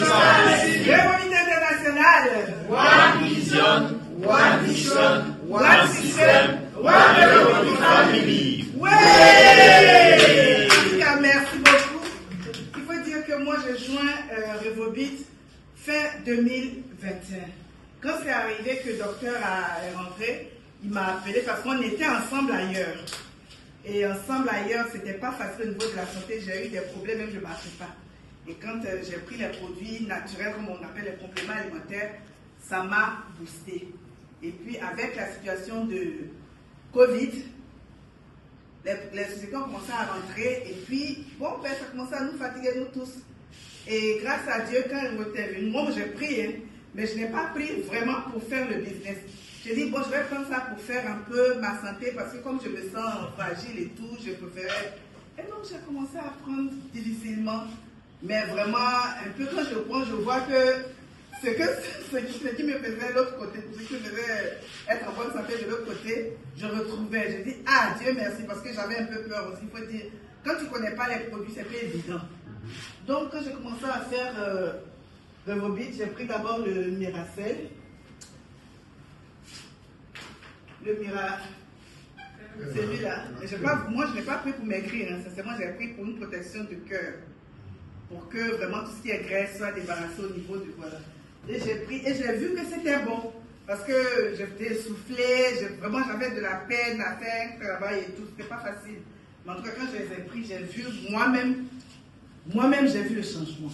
Révolution internationale. One vision, one vision, one system, one Révolution family. Ouais! En tout cas, merci beaucoup. Il faut dire que moi, j'ai joint Revobit fin 2021. Quand c'est arrivé que le docteur est rentré, il m'a appelé parce qu'on était ensemble ailleurs. Et ensemble ailleurs, c'était pas facile au niveau de la santé. J'ai eu des problèmes, même je ne marchais pas. Et quand j'ai pris les produits naturels, comme on appelle les compléments alimentaires, ça m'a boosté. Et puis, avec la situation de Covid, les sociétés ont commencé à rentrer. Et puis, bon, ben, ça commençait à nous fatiguer, nous tous. Et grâce à Dieu, quand il m'était venu, moi, j'ai pris, hein, mais je n'ai pas pris vraiment pour faire le business. J'ai dit, bon, je vais prendre ça pour faire un peu ma santé, parce que comme je me sens fragile et tout, je préférais. Et donc, j'ai commencé à prendre difficilement. Mais vraiment, un peu quand je prends, je vois que ce qui me faisait de l'autre côté, ce qui me faisait être en bonne santé de l'autre côté, je retrouvais. Je dis, ah, Dieu merci, parce que j'avais un peu peur aussi. Il faut dire, quand tu ne connais pas les produits, c'est pas évident. Donc, quand j'ai commencé à faire Revobit, j'ai pris d'abord le Miracel. Celui-là. Moi, je ne l'ai pas pris pour maigrir, hein. Sincèrement, j'ai pris pour une protection du cœur. Pour que vraiment tout ce qui est graisse soit débarrassé au niveau du voilà. Et j'ai pris, et j'ai vu que c'était bon. Parce que j'étais essoufflée, vraiment j'avais de la peine à faire un travail et tout, c'était pas facile. Mais en tout cas, quand je les ai pris, j'ai vu moi-même j'ai vu le changement.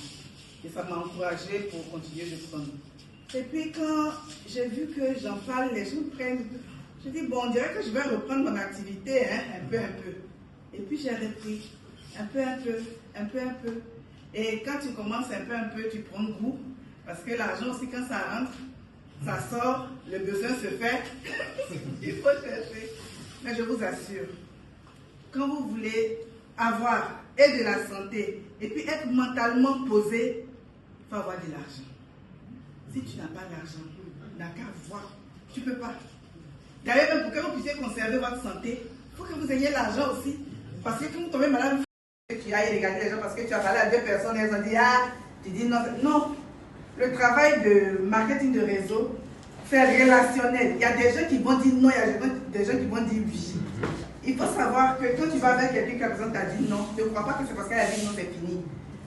Et ça m'a encouragée pour continuer de prendre. Et puis quand j'ai vu que j'en parle, les gens prennent. Je dis, bon, on dirait que je vais reprendre mon activité, hein, un peu. Et puis j'ai repris, un peu. Et quand tu commences un peu, tu prends goût. Parce que l'argent aussi, quand ça rentre, ça sort, le besoin se fait. Il faut chercher. Mais je vous assure, quand vous voulez avoir et de la santé, et puis être mentalement posé, il faut avoir de l'argent. Si tu n'as pas d'argent, tu n'as qu'à voir. Tu ne peux pas. D'ailleurs, même pour que vous puissiez conserver votre santé, il faut que vous ayez l'argent aussi. Parce que quand vous tombez malade, tu ailles regarder les gens parce que tu as parlé à deux personnes et elles ont dit ah, tu dis non. Non, le travail de marketing de réseau, c'est relationnel. Il y a des gens qui vont dire non, il y a des gens qui vont dire oui. Il faut savoir que quand tu vas avec quelqu'un que la personne t'a dit non, ne crois pas que c'est parce qu'elle a dit non, c'est fini.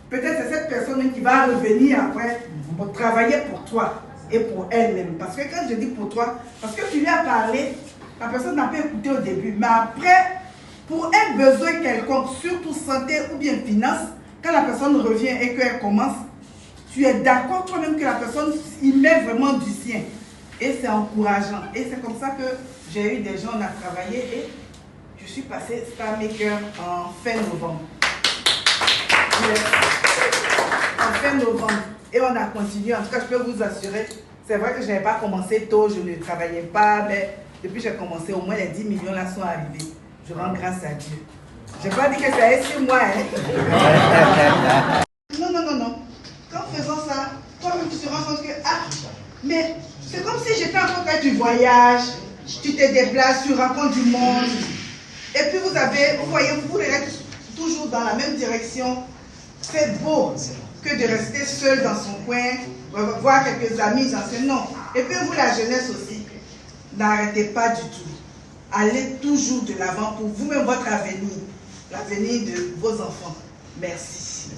Peut-être c'est cette personne qui va revenir après pour travailler pour toi et pour elle-même. Parce que quand je dis pour toi, parce que tu lui as parlé, la personne n'a pas écouté au début, mais après, pour un besoin quelconque, surtout santé ou bien finance, quand la personne revient et qu'elle commence, tu es d'accord toi-même que la personne y met vraiment du sien. Et c'est encourageant. Et c'est comme ça que j'ai eu des gens, on a travaillé et je suis passée Star Maker en fin novembre. En fin novembre. Et on a continué. En tout cas, je peux vous assurer, c'est vrai que je n'avais pas commencé tôt, je ne travaillais pas, mais depuis que j'ai commencé, au moins les 10 millions là sont arrivés. Je rends grâce à Dieu. Je n'ai pas dit que ça allait sur moi. Hein. Non. Quand faisant ça, toi-même tu te rends compte que, ah, mais c'est comme si j'étais en train du voyage, tu te déplaces, tu rencontres du monde. Et puis vous voyez, vous êtes toujours dans la même direction. C'est beau que de rester seul dans son coin, voir quelques amis anciens. Non. Et puis vous, la jeunesse aussi, n'arrêtez pas du tout. Allez toujours de l'avant pour vous-même, votre avenir, l'avenir de vos enfants. Merci.